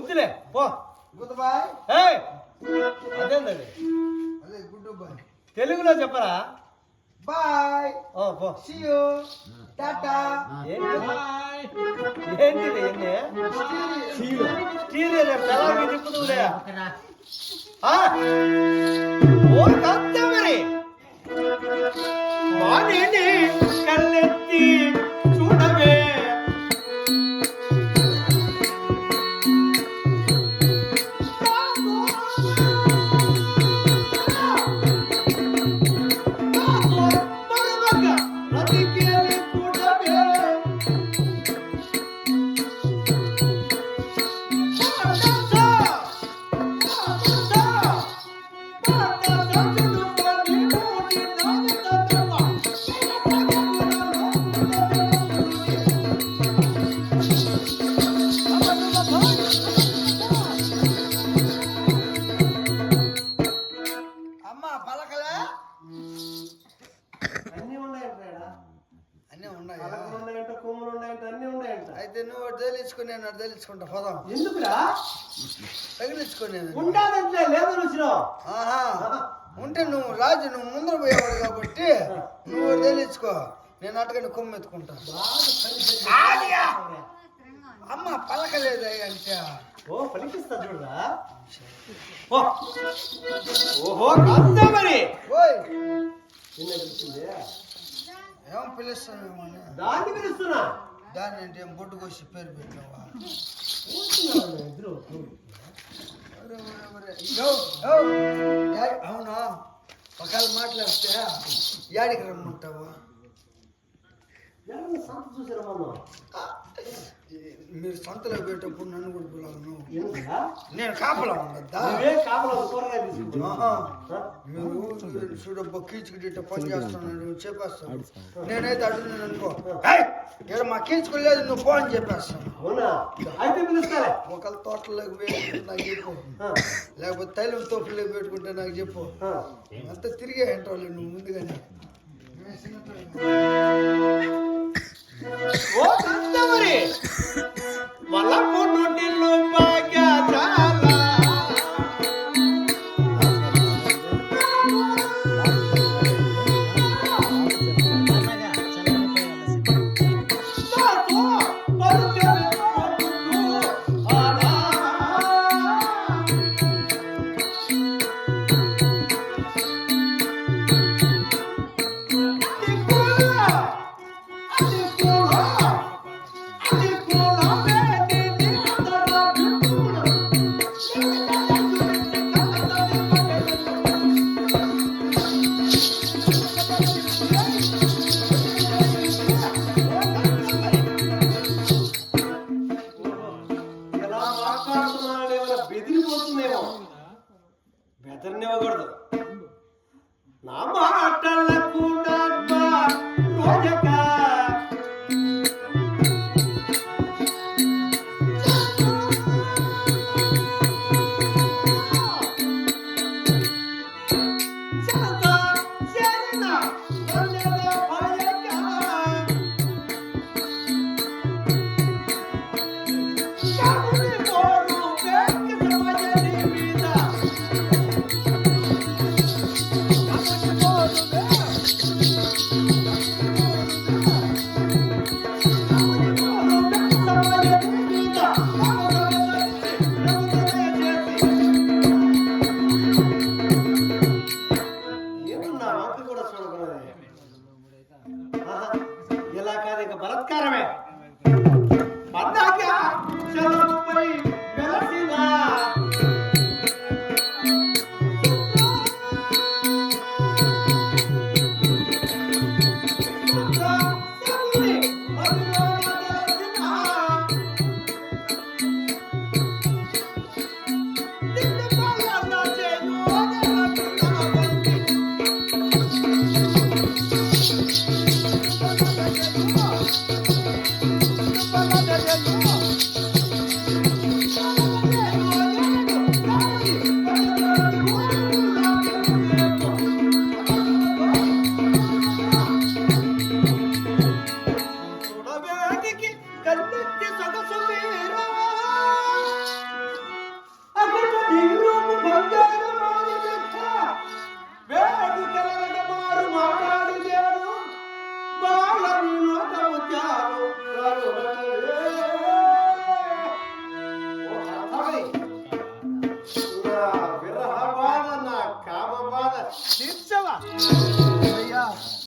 వద్దులే పో. Good bye. అదేంటది? అదే గుడ్ బాయ్. తెలుగులో చెప్పరా? బాయ్. పో. See you. టాటా. ఏంటిది స్టీరియో తెల్లకి తిప్పుతుందే. ఓ కాస్త మరి వాణిని కళ్ళెత్తి చూడవే. అయితే నువ్వు తగిలించుకుని నేను తగిలించుకుంటా పోదాం. ఎందుకురా తగిలించుకుని ఉండాలంటే లేదు రుచిలో. ఉంటే నువ్వు రాజు నువ్వు ముందర పోయేవాడు కాబట్టి నువ్వు తగిలించుకో, నేను అటుకని కొమ్మెత్తుకుంటా. అమ్మ పలకలేదు అంటే పలికిస్తా చూడరా. ఓహో కాస్త మరి ఓయ్ ఏమో పిలుస్తాను. దాన్ని పిలుస్తున్నా. దాన్ని అంటే ఏం బొడ్డు కోసి పేరు పెట్టావా? అవునా ఒకవేళ మాట్లాడితే యాడికి రమ్మంటావా? మీరు సంతలో పెట్టేటప్పుడు నన్ను కూడా పిలవను. నేను కాపలా ఉండద్దా? మీరు చూడబ్బా కీచుకుడిట పని చేస్తున్నాను చెప్పేస్తాను. నేనైతే అడుగున్నాను అనుకో, ఇక్కడ మా కీచుకోలేదు నువ్వు పో అని చెప్పేస్తాను. ఒకళ్ళ తోటలోకి పెట్టుకుంటే నాకు చెప్పు, లేకపోతే తైలం తోపులోకి పెట్టుకుంటే నాకు చెప్పు. అంతా తిరిగే ఏంటోళ్ళు నువ్వు ముందుగానే. ఓ మరి వాళ్ళ పొన్నుటిల్లు బాగా చాలా బెదరనివ్వకూడదు. నా మాటల కూడా రోజక ఇలా కాదు ఇక బలత్కారమే.